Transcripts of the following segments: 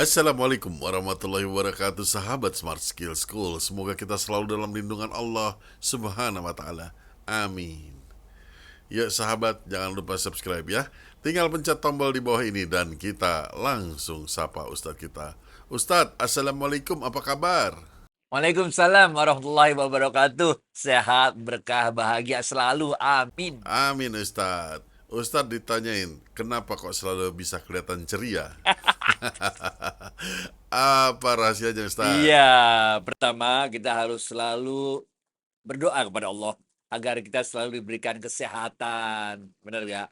Assalamualaikum warahmatullahi wabarakatuh, sahabat Smart Skill School. Semoga kita selalu dalam lindungan Allah Subhanahu wa taala. Amin. Yuk sahabat, jangan lupa subscribe ya. Tinggal pencet tombol di bawah ini dan kita langsung sapa Ustadz kita. Ustadz, Assalamualaikum, apa kabar? Waalaikumsalam warahmatullahi wabarakatuh. Sehat, berkah, bahagia selalu. Amin. Amin Ustadz. Ustadz ditanyain, kenapa kok selalu bisa kelihatan ceria? Apa rahasianya Iya, Ustadz? pertama kita harus selalu berdoa kepada Allah agar kita selalu diberikan kesehatan. Benar nggak?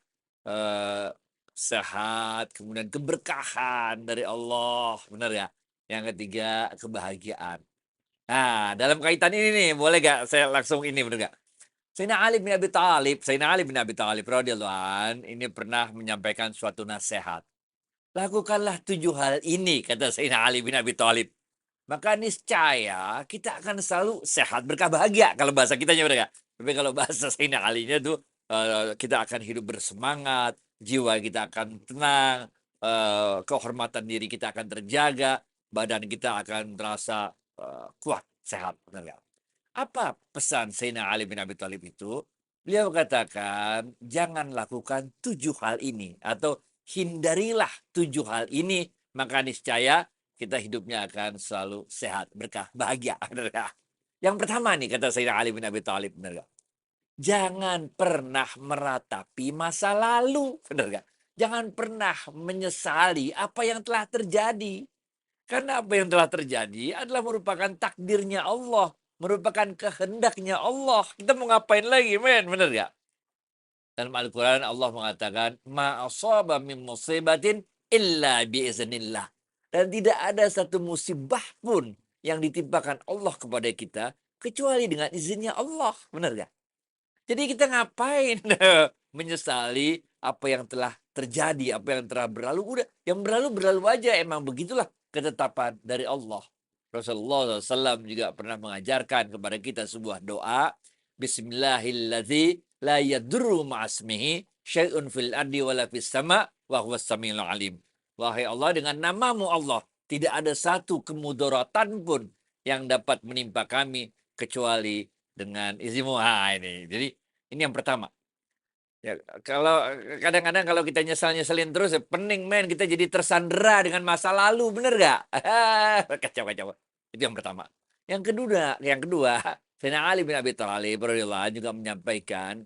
Eh, Sehat, kemudian keberkahan dari Allah. Benar ya? Yang ketiga, kebahagiaan. Nah, dalam kaitan ini nih, boleh nggak saya langsung ini, benar nggak? Sayyidina Ali bin Abi Thalib radhiyallahu an ini pernah menyampaikan suatu nasihat. Lakukanlah 7 hal ini, kata Sayyidina Ali bin Abi Thalib. Maka niscaya kita akan selalu sehat, berkah, bahagia kalau bahasa kitanya bener nggak? Tapi kalau bahasa Sayyidina Alinya tuh, kita akan hidup bersemangat, jiwa kita akan tenang, kehormatan diri kita akan terjaga, badan kita akan terasa, kuat, sehat, bener nggak? Apa pesan Sayyidina Ali bin Abi Thalib itu? Beliau katakan, "Jangan lakukan 7 hal ini," atau "Hindarilah 7 hal ini, maka niscaya kita hidupnya akan selalu sehat, berkah, bahagia." Benar nggak? Yang pertama nih kata Sayyidina Ali bin Abi Thalib, benar nggak? Jangan pernah meratapi masa lalu, benar nggak? Jangan pernah menyesali apa yang telah terjadi. Karena apa yang telah terjadi adalah merupakan takdirnya Allah, merupakan kehendaknya Allah. Kita mau ngapain lagi, men? Bener nggak? Dalam Al-Quran Allah mengatakan, "Ma asaba min musibatin illa biiznillah." Dan tidak ada satu musibah pun yang ditimpakan Allah kepada kita kecuali dengan izinnya Allah. Benar nggak? Jadi kita ngapain menyesali apa yang telah terjadi, apa yang telah berlalu, udah yang berlalu berlalu aja, emang begitulah ketetapan dari Allah. Rasulullah SAW juga pernah mengajarkan kepada kita sebuah doa, Bismillahilladzi la yadurru ma'asmihi syai'un fil ardi wala fis sama wa huwas samiul alim. Wahai Allah, dengan namamu Allah, tidak ada satu kemudaratan pun yang dapat menimpa kami kecuali dengan izin-Mu. Ini. Jadi ini yang pertama. Ya, kalau kadang-kadang kalau kita nyesal-nyeselin terus ya pening, men, kita jadi tersandera dengan masa lalu, bener nggak? Kacau kacau. Itu yang pertama. Yang kedua, Sayyidina Ali bin Abi Thalib radhiyallahu anhu juga menyampaikan,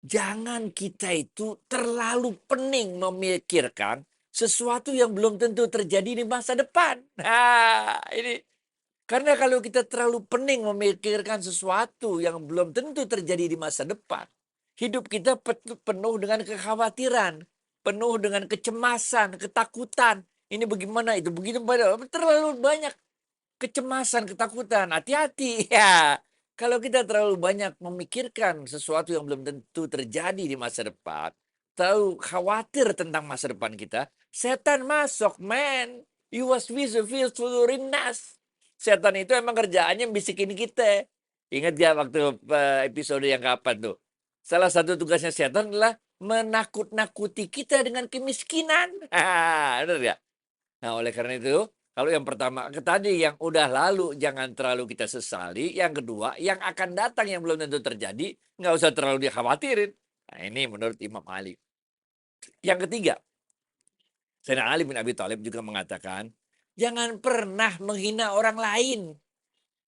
jangan kita itu terlalu pening memikirkan sesuatu yang belum tentu terjadi di masa depan. Nah, ini karena kalau kita terlalu pening memikirkan sesuatu yang belum tentu terjadi di masa depan, hidup kita penuh dengan kekhawatiran, penuh dengan kecemasan, ketakutan. Ini bagaimana, itu begitu, terlalu banyak kecemasan, ketakutan. Hati-hati ya. Kalau kita terlalu banyak memikirkan sesuatu yang belum tentu terjadi di masa depan, terlalu khawatir tentang masa depan kita, setan masuk, man. Yuwaswisu fi sudurin nas. Setan itu emang kerjaannya bisikin kita. Ingat gak waktu episode yang kapan tuh? Salah satu tugasnya setan adalah menakut-nakuti kita dengan kemiskinan. Benar gak? Nah, oleh karena itu, kalau yang pertama tadi yang udah lalu jangan terlalu kita sesali. Yang kedua, yang akan datang yang belum tentu terjadi, nggak usah terlalu dikhawatirin. Nah, ini menurut Imam Ali. Yang ketiga, Sayyidina Ali bin Abi Thalib juga mengatakan, jangan pernah menghina orang lain.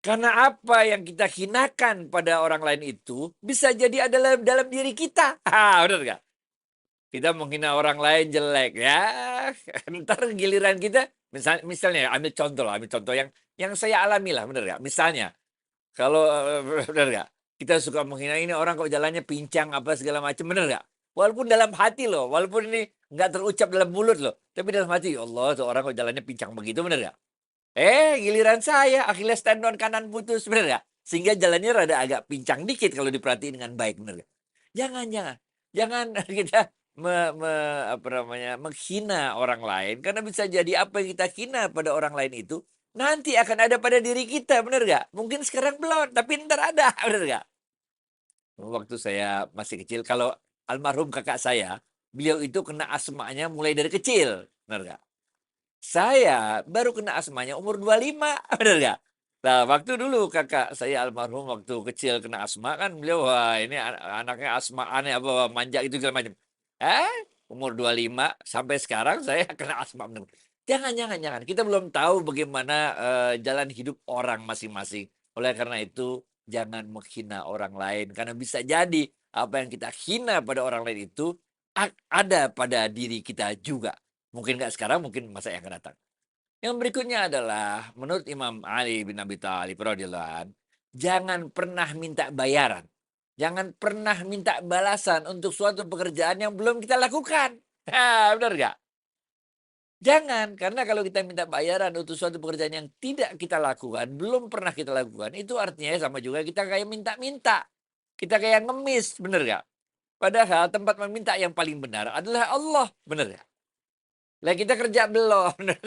Karena apa yang kita hinakan pada orang lain itu bisa jadi adalah dalam diri kita. Benar nggak? Kita menghina orang lain jelek ya, ntar giliran kita misalnya ambil contoh yang saya alami lah, bener nggak? Misalnya kalau, bener nggak, kita suka menghina, ini orang kok jalannya pincang apa segala macam, bener nggak? Walaupun dalam hati loh, walaupun ini nggak terucap dalam mulut loh, tapi dalam hati, "Ya Allah, tuh orang kok jalannya pincang begitu," bener nggak? Giliran saya Achilles tendon kanan putus, bener nggak? Sehingga jalannya rada agak pincang dikit kalau diperhatiin dengan baik, bener nggak? Jangan jangan kita apa namanya, menghina orang lain, karena bisa jadi apa yang kita hina pada orang lain itu, nanti akan ada pada diri kita, bener nggak? Mungkin sekarang belum, tapi ntar ada, bener nggak? Waktu saya masih kecil, kalau almarhum kakak saya, beliau itu kena asmanya mulai dari kecil, bener nggak? Saya baru kena asmanya umur 25, bener nggak? Nah, waktu dulu kakak saya almarhum waktu kecil kena asma kan beliau, wah ini anaknya asma aneh apa, manja itu segala macam. Umur 25 sampai sekarang saya kena asma bener. Jangan, kita belum tahu bagaimana, jalan hidup orang masing-masing. Oleh karena itu, jangan menghina orang lain, karena bisa jadi apa yang kita hina pada orang lain itu ada pada diri kita juga. Mungkin nggak sekarang, mungkin masa yang akan datang. Yang berikutnya adalah menurut Imam Ali bin Abi Thalib radhiyallahu an, jangan pernah minta bayaran. Jangan pernah minta balasan untuk suatu pekerjaan yang belum kita lakukan. Benar nggak? Jangan, karena kalau kita minta bayaran untuk suatu pekerjaan yang tidak kita lakukan, belum pernah kita lakukan, itu artinya sama juga kita kayak minta-minta. Kita kayak ngemis, benar nggak? Padahal tempat meminta yang paling benar adalah Allah, benar nggak? Lah kita kerja belum, bener.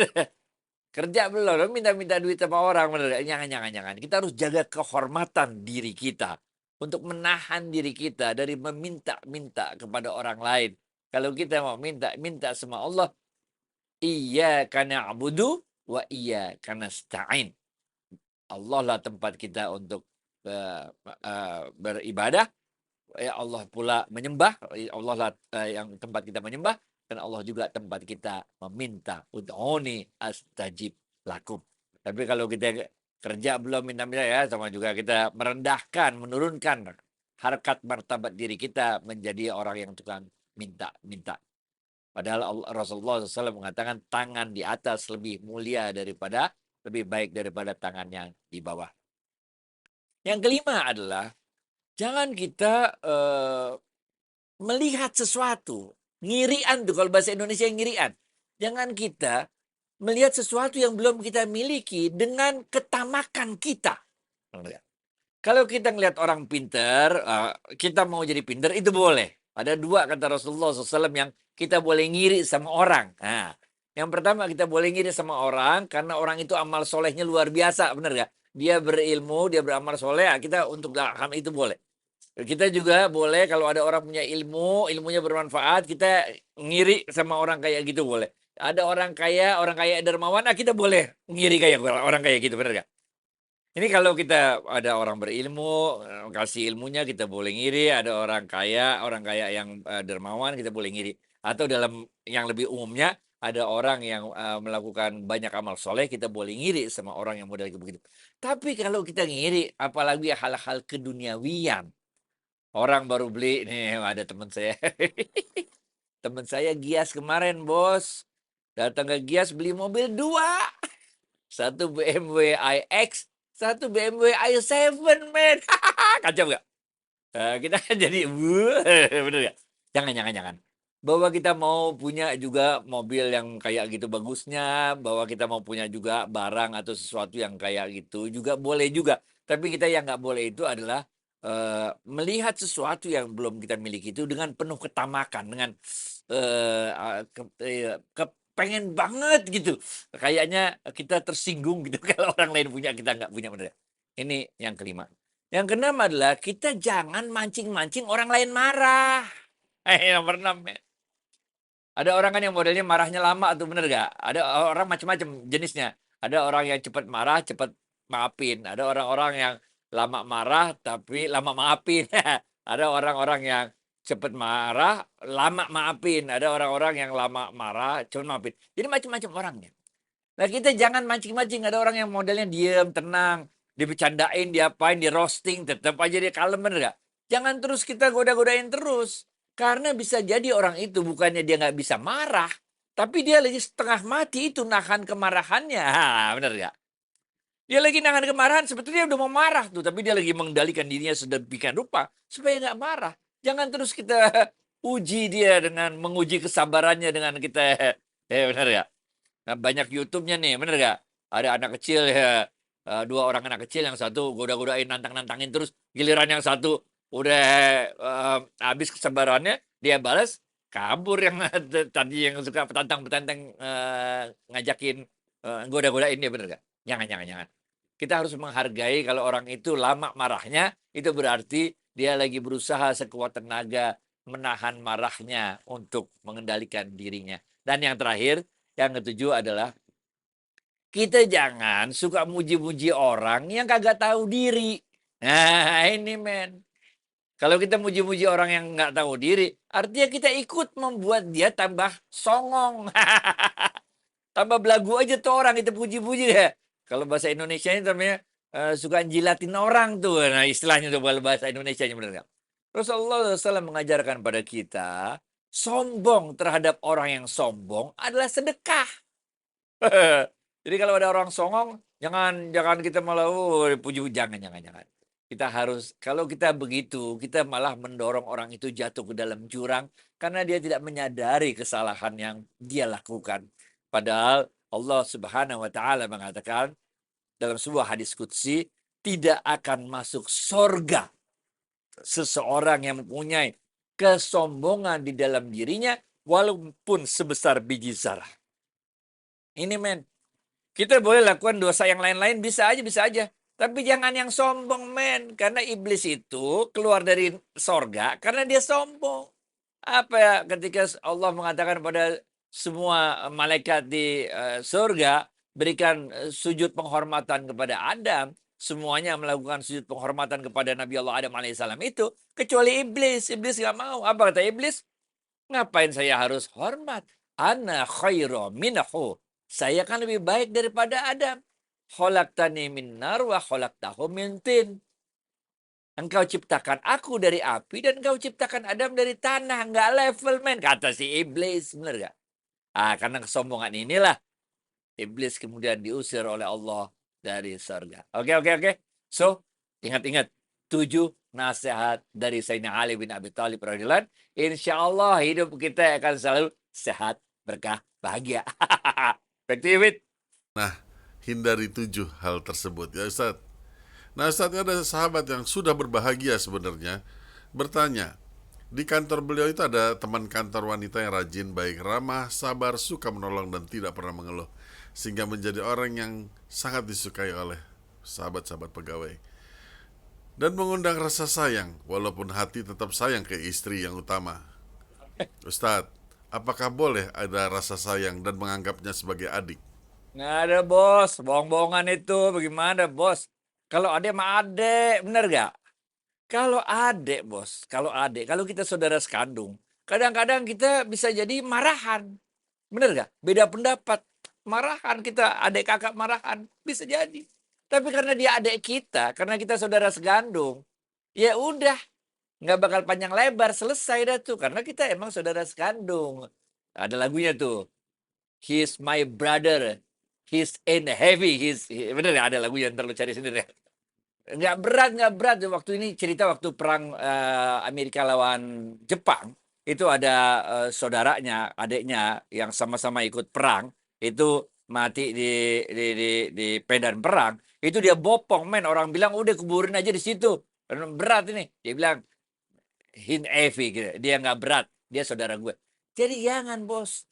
Kerja belum, lalu minta-minta duit sama orang, bener nggak? Jangan. Kita harus jaga kehormatan diri kita, untuk menahan diri kita dari meminta-minta kepada orang lain. Kalau kita mau minta-minta sama Allah, iyyaka na'budu wa iyyaka nasta'in. Allah lah tempat kita untuk, beribadah, ya Allah pula menyembah, Allah lah, yang tempat kita menyembah, dan Allah juga tempat kita meminta. Ud'uni astajib lakum. Tapi kalau kita kerja belum minta-minta ya, sama juga kita merendahkan, menurunkan harkat martabat diri kita menjadi orang yang tukang minta-minta. Padahal Rasulullah SAW mengatakan tangan di atas lebih mulia daripada, lebih baik daripada tangan yang di bawah. Yang kelima adalah jangan kita, melihat sesuatu, ngirian tuh kalau bahasa Indonesia ngirian. Jangan kita melihat sesuatu yang belum kita miliki dengan ketamakan kita. Kalau kita ngelihat orang pinter, kita mau jadi pinter itu boleh. Ada dua kata Rasulullah SAW yang kita boleh ngiri sama orang. Nah, yang pertama kita boleh ngiri sama orang karena orang itu amal solehnya luar biasa, benar nggak? Dia berilmu, dia beramal soleh, kita untuk hal itu boleh. Kita juga boleh kalau ada orang punya ilmu, ilmunya bermanfaat, kita ngiri sama orang kayak gitu boleh. Ada orang kaya dermawan, kita boleh ngiri kayak orang kayak gitu, bener nggak? Ini kalau kita ada orang berilmu, kasih ilmunya kita boleh ngiri, ada orang kaya yang, dermawan kita boleh ngiri. Atau dalam yang lebih umumnya, ada orang yang, melakukan banyak amal soleh, kita boleh ngiri sama orang yang model kayak begitu. Tapi kalau kita ngiri, apalagi hal-hal keduniawian, orang baru beli nih, ada teman saya. Teman saya gias kemarin, Bos. Datang ke gias beli mobil 2, satu BMW iX, satu BMW i7, men. Kacau nggak? Kita kan jadi, bener nggak? Jangan. Bahwa kita mau punya juga mobil yang kayak gitu bagusnya, bahwa kita mau punya juga barang atau sesuatu yang kayak gitu juga boleh juga. Tapi kita yang nggak boleh itu adalah, melihat sesuatu yang belum kita miliki itu dengan penuh ketamakan, dengan, eee, a kep kepengen banget gitu. Kayaknya kita tersinggung gitu kalau orang lain punya, kita nggak punya, bener nggak? Ini yang kelima. Yang keenam adalah kita jangan mancing-mancing orang lain marah. Nomor 6 ya. Ada orang kan yang modelnya marahnya lama tuh, bener nggak? Ada orang macam-macam jenisnya. Ada orang yang cepat marah, cepat maafin. Ada orang-orang yang lama marah, tapi lama maafin. Ada orang-orang yang cepat marah, lama maafin. Ada orang-orang yang lama marah, cepat maafin. Jadi macam-macam orangnya. Nah, kita jangan mancing-mancing. Ada orang yang modelnya diem, tenang, dibecandain, diapain, di-roasting, tetap aja dia kalem, bener nggak? Jangan terus kita goda-godain terus. Karena bisa jadi orang itu bukannya dia nggak bisa marah, tapi dia lagi setengah mati itu nahan kemarahannya. Bener nggak? Dia lagi nahan kemarahan, sebetulnya dia udah mau marah tuh, tapi dia lagi mengendalikan dirinya sedemikian rupa supaya nggak marah. Jangan terus kita uji dia dengan menguji kesabarannya dengan kita, bener nggak? Nah, banyak YouTube-nya nih, bener nggak? Ada anak kecil ya, 2 orang anak kecil, yang satu goda-godain, nantang-nantangin terus, giliran yang satu udah, habis kesabarannya, dia balas, kabur yang tadi yang suka petantang-petantang, ngajakin, goda-godain dia, bener nggak? Jangan. Kita harus menghargai kalau orang itu lama marahnya, itu berarti dia lagi berusaha sekuat tenaga menahan marahnya untuk mengendalikan dirinya. Dan yang terakhir, yang ketujuh adalah kita jangan suka muji-muji orang yang kagak tahu diri. Nah, ini men. Kalau kita muji-muji orang yang nggak tahu diri, artinya kita ikut membuat dia tambah songong. Tambah belagu aja tuh orang kita puji-puji ya. Kalau bahasa Indonesia ini namanya, suka jilatin orang tuh, nah istilahnya tuh kalau bahasa Indonesianya, bener nggak? Rasulullah SAW mengajarkan pada kita, sombong terhadap orang yang sombong adalah sedekah. Jadi kalau ada orang songong, jangan jangan kita malah, puji, jangan. Kita harus kalau kita begitu, kita malah mendorong orang itu jatuh ke dalam jurang, karena dia tidak menyadari kesalahan yang dia lakukan. Padahal Allah Subhanahu wa taala mengatakan dalam sebuah hadis qudsi, tidak akan masuk surga seseorang yang mempunyai kesombongan di dalam dirinya walaupun sebesar biji zarah. Ini men, kita boleh lakukan dosa yang lain-lain, bisa aja. Tapi jangan yang sombong men, karena iblis itu keluar dari sorga karena dia sombong. Apa ya, ketika Allah mengatakan pada semua malaikat di surga, berikan sujud penghormatan kepada Adam, semuanya melakukan sujud penghormatan kepada Nabi Allah Adam alaihissalam itu, kecuali iblis. Iblis nggak mau. Apa kata iblis? Ngapain saya harus hormat? Ana khairu minhu. Saya kan lebih baik daripada Adam. Khalaqtani min nar wa khalaqtahu min tin. Engkau ciptakan aku dari api dan engkau ciptakan Adam dari tanah. Enggak level men, kata si iblis. Bener gak? Karena kesombongan inilah iblis kemudian diusir oleh Allah dari surga. Oke. So, ingat-ingat 7 nasihat dari Sayyidina Ali bin Abi Thalib radhiyallahu anhu. Insyaallah hidup kita akan selalu sehat, berkah, bahagia. Back to you, Wid. Nah, hindari 7 hal tersebut ya Ustaz. Nah Ustaz, ada sahabat yang sudah berbahagia sebenarnya bertanya, di kantor beliau itu ada teman kantor wanita yang rajin, baik, ramah, sabar, suka menolong dan tidak pernah mengeluh, sehingga menjadi orang yang sangat disukai oleh sahabat-sahabat pegawai dan mengundang rasa sayang, walaupun hati tetap sayang ke istri yang utama. Ustadz, apakah boleh ada rasa sayang dan menganggapnya sebagai adik? Nggak ada bos, bohong-bohongan itu. Bagaimana bos? Kalau adek mah adek, bener gak? Kalau adek bos, kalau kita saudara sekandung, kadang-kadang kita bisa jadi marahan. Bener gak? Beda pendapat, marahan kita, adik kakak marahan, bisa jadi. Tapi karena dia adik kita, karena kita saudara sekandung, ya udah, nggak bakal panjang lebar, selesai dah tuh. Karena kita emang saudara sekandung. Ada lagunya tuh, he's my brother, he's in heavy, bener ya, ada lagunya, ntar lu cari sendiri ya. Nggak berat. Waktu ini cerita waktu perang Amerika lawan Jepang, itu ada saudaranya, adiknya yang sama-sama ikut perang, itu mati di medan perang. Itu dia bopong men, orang bilang udah kuburin aja di situ. Berat ini. Dia bilang hin heavy gitu. Dia nggak berat, dia saudara gue. Jadi jangan bos.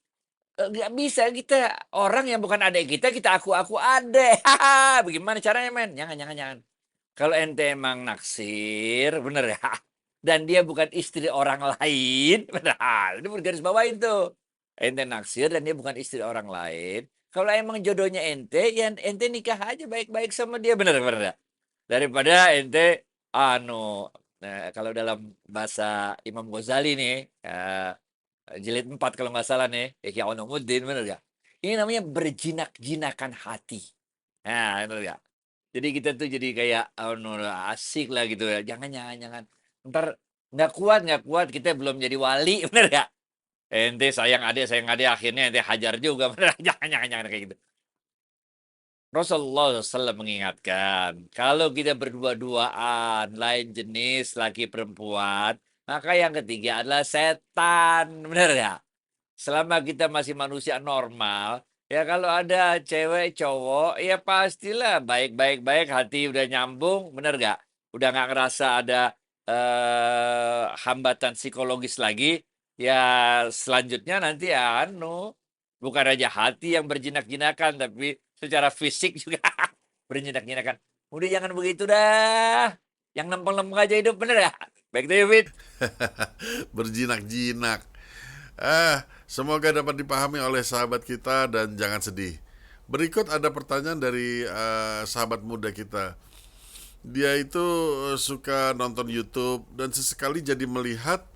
Nggak bisa kita orang yang bukan adik kita aku adek. Bagaimana caranya men? Jangan. Kalau ente emang naksir, bener ya, dan dia bukan istri orang lain, benar, itu garis bawain tuh. Ente naksir dan dia bukan istri orang lain. Kalau emang jodohnya ente, ya ente nikah aja baik-baik sama dia, bener ya? Daripada ente, kalau dalam bahasa Imam Ghazali nih, jilid 4 kalau nggak salah nih, Ihya Ulumuddin, bener ya? Ini namanya berjinak-jinakan hati. Nah, bener ya? Jadi kita tuh jadi kayak, asik lah gitu ya. Jangan. Ntar nggak kuat, kita belum jadi wali, bener nggak? Ente sayang adik, akhirnya ente hajar juga, bener. Jangan kayak gitu. Rasulullah SAW mengingatkan, kalau kita berdua-duaan, lain jenis, laki perempuan, maka yang ketiga adalah setan, bener nggak? Selama kita masih manusia normal, ya kalau ada cewek, cowok, ya pastilah baik, hati udah nyambung, bener gak? Udah nggak ngerasa ada hambatan psikologis lagi, ya selanjutnya nanti bukan aja hati yang berjinak-jinakan, tapi secara fisik juga berjinak-jinakan. Udah jangan begitu dah, yang lempeng-lempeng aja hidup, bener ya? Baik David. Berjinak-jinak. Semoga dapat dipahami oleh sahabat kita dan jangan sedih. Berikut ada pertanyaan dari sahabat muda kita. Dia itu suka nonton YouTube dan sesekali jadi melihat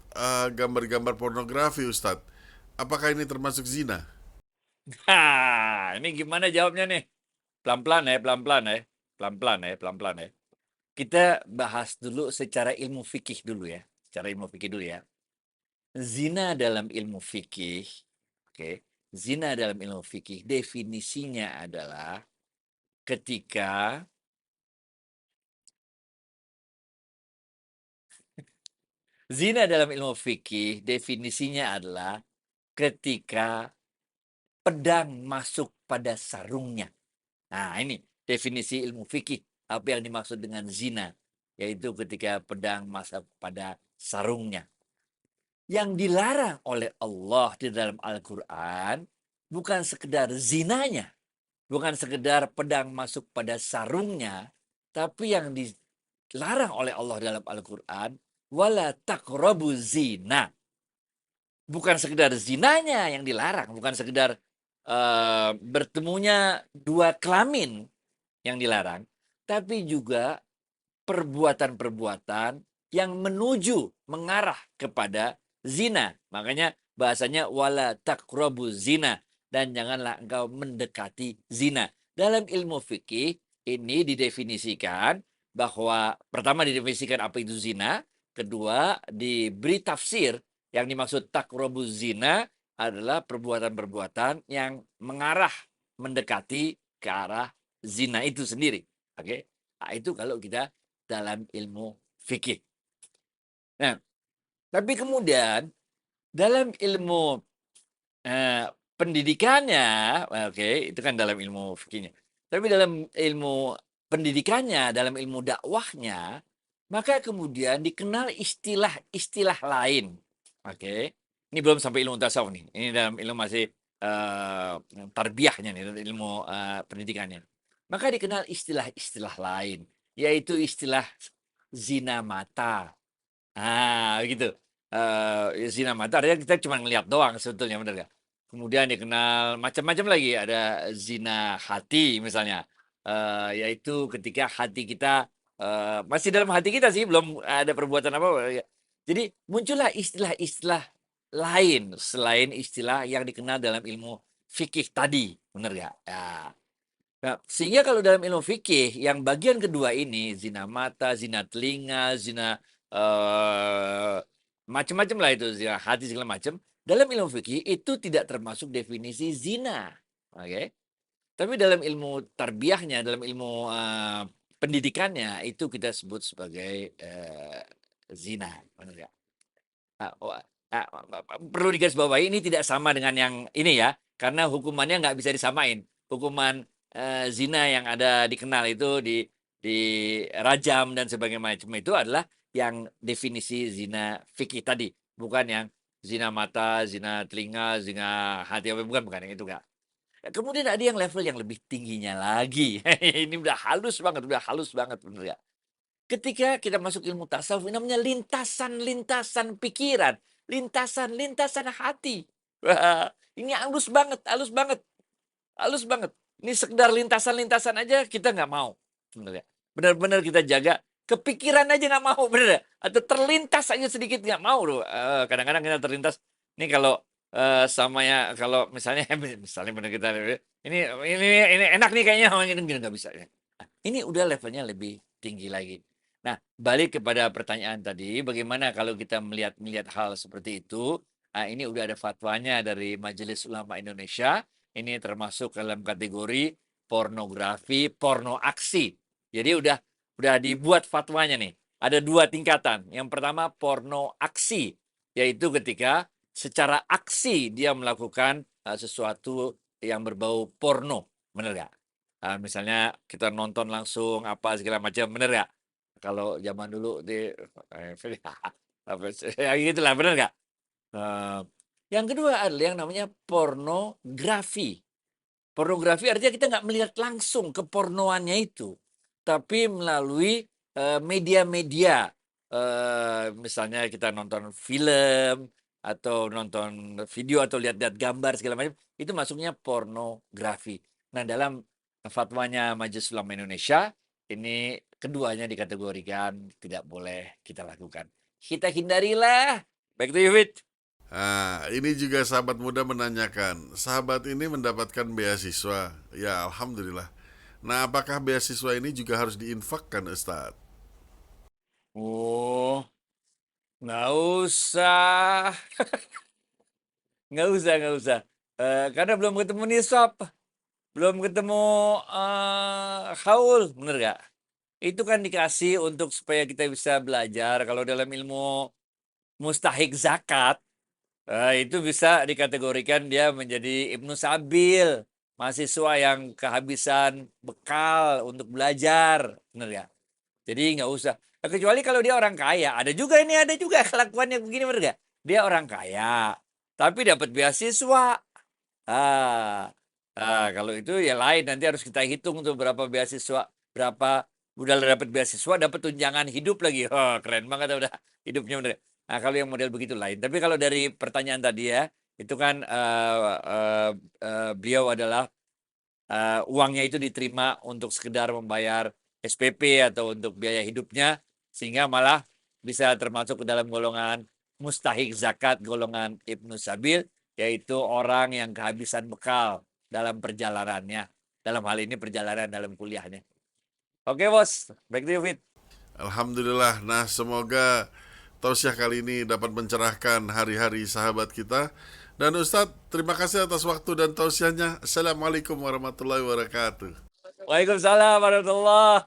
gambar-gambar pornografi, Ustadz. Apakah ini termasuk zina? Ini gimana jawabnya nih? Pelan-pelan ya, pelan-pelan ya. Pelan-pelan ya, pelan-pelan ya. Kita bahas dulu secara ilmu fikih dulu ya. Secara ilmu fikih dulu ya. Zina dalam ilmu fikih, oke. Zina dalam ilmu fikih definisinya adalah ketika zina dalam ilmu fikih definisinya adalah ketika pedang masuk pada sarungnya. Nah, ini definisi ilmu fikih apa yang dimaksud dengan zina, yaitu ketika pedang masuk pada sarungnya. Yang dilarang oleh Allah di dalam Al-Quran bukan sekedar zinanya, bukan sekedar pedang masuk pada sarungnya, tapi yang dilarang oleh Allah dalam Al-Quran, wala taqrabu zina. Bukan sekedar zinanya yang dilarang, bukan sekedar bertemunya dua kelamin yang dilarang, tapi juga perbuatan-perbuatan yang menuju mengarah kepada zina. Makanya bahasanya wala taqrabu zina, dan janganlah engkau mendekati zina. Dalam ilmu fikih ini didefinisikan bahwa pertama didefinisikan apa itu zina, kedua diberi tafsir yang dimaksud taqrabu zina adalah perbuatan-perbuatan yang mengarah mendekati ke arah zina itu sendiri. Oke. Nah, itu kalau kita dalam ilmu fikih. Nah, tapi kemudian dalam ilmu pendidikannya, oke, itu kan dalam ilmu fikihnya. Tapi dalam ilmu pendidikannya, dalam ilmu dakwahnya, maka kemudian dikenal istilah-istilah lain. Oke. Ini belum sampai ilmu tasawuf nih. Ini dalam ilmu masih tarbiyahnya nih, ilmu pendidikannya. Maka dikenal istilah-istilah lain, yaitu istilah zina mata. Gitu. Zina mata artinya kita cuma ngelihat doang sebetulnya, bener nggak? Kemudian dikenal macam-macam lagi, ada zina hati misalnya, yaitu ketika hati kita, masih dalam hati kita sih, belum ada perbuatan apa, ya. Jadi muncullah istilah-istilah lain selain istilah yang dikenal dalam ilmu fikih tadi, bener nggak? Ya. Nah, sehingga kalau dalam ilmu fikih yang bagian kedua ini, zina mata, zina telinga, zina macam-macam lah itu, zina hati segala macam, dalam ilmu fikih itu tidak termasuk definisi zina. Oke. Tapi dalam ilmu tarbiyahnya, dalam ilmu pendidikannya itu kita sebut sebagai zina, benar ya? Ah, wah, perlu digarisbawahi ini tidak sama dengan yang ini ya, karena hukumannya nggak bisa disamain. Hukuman zina yang ada dikenal itu di rajam dan sebagainya macam itu adalah yang definisi zina fikih tadi, bukan yang zina mata, zina telinga, zina hati, bukan yang itu enggak. Kemudian ada yang level yang lebih tingginya lagi. Ini udah halus banget bener ya. Ketika kita masuk ilmu tasawuf, ini namanya lintasan-lintasan pikiran, lintasan-lintasan hati. Wah, ini halus banget, halus banget, halus banget. Ini sekedar lintasan-lintasan aja kita nggak mau, sebenarnya. Benar-benar kita jaga, kepikiran aja nggak mau, bener ya? Atau terlintas aja sedikit nggak mau loh. Kadang-kadang kita terlintas. Ini kalau sama ya, kalau misalnya, misalnya benar kita ini enak nih kayaknya, ini nggak bisa. Ini udah levelnya lebih tinggi lagi. Nah, balik kepada pertanyaan tadi, bagaimana kalau kita melihat hal seperti itu? Ini udah ada fatwanya dari Majelis Ulama Indonesia. Ini termasuk dalam kategori pornografi, porno aksi. Jadi udah dibuat fatwanya nih. Ada dua tingkatan. Yang pertama porno aksi, yaitu ketika secara aksi dia melakukan sesuatu yang berbau porno, benar nggak? Misalnya kita nonton langsung apa segala macam, bener nggak? Kalau zaman dulu ya gitulah, bener nggak? Eee, yang kedua adalah yang namanya pornografi. Pornografi artinya kita nggak melihat langsung kepornoannya itu, tapi melalui media-media, misalnya kita nonton film, atau nonton video, atau lihat-lihat gambar segala macam, itu masuknya pornografi. Nah, dalam fatwanya Majelis Ulama Indonesia, ini keduanya dikategorikan tidak boleh kita lakukan. Kita hindarilah. Back to you, Fit. Nah, ini juga sahabat muda menanyakan, sahabat ini mendapatkan beasiswa. Ya, alhamdulillah. Nah, apakah beasiswa ini juga harus diinfakkan, Ustadz? Oh, nggak usah. Nggak usah. Karena belum ketemu nisab, belum ketemu haul, bener nggak? Itu kan dikasih untuk supaya kita bisa belajar. Kalau dalam ilmu mustahik zakat, itu bisa dikategorikan dia menjadi Ibnu Sabil, mahasiswa yang kehabisan bekal untuk belajar, bener nggak? Jadi nggak usah. Kecuali kalau dia orang kaya, ada juga kelakuan yang begini, bener nggak? Dia orang kaya, tapi dapat beasiswa. Ah, kalau itu ya lain, nanti harus kita hitung tuh berapa beasiswa, berapa udah dapat beasiswa, dapat tunjangan hidup lagi. Oh, keren banget udah hidupnya bener. Nah, kalau yang model begitu lain. Tapi kalau dari pertanyaan tadi ya, itu kan beliau adalah uangnya itu diterima untuk sekedar membayar SPP atau untuk biaya hidupnya, sehingga malah bisa termasuk ke dalam golongan mustahik zakat, golongan Ibnu Sabil, yaitu orang yang kehabisan bekal dalam perjalanannya. Dalam hal ini perjalanan dalam kuliahnya. Oke bos, back to you Fit. Alhamdulillah. Nah, semoga tausiah kali ini dapat mencerahkan hari-hari sahabat kita. Dan Ustadz, terima kasih atas waktu dan tausiahnya. Assalamualaikum warahmatullahi wabarakatuh. Waalaikumsalam warahmatullahi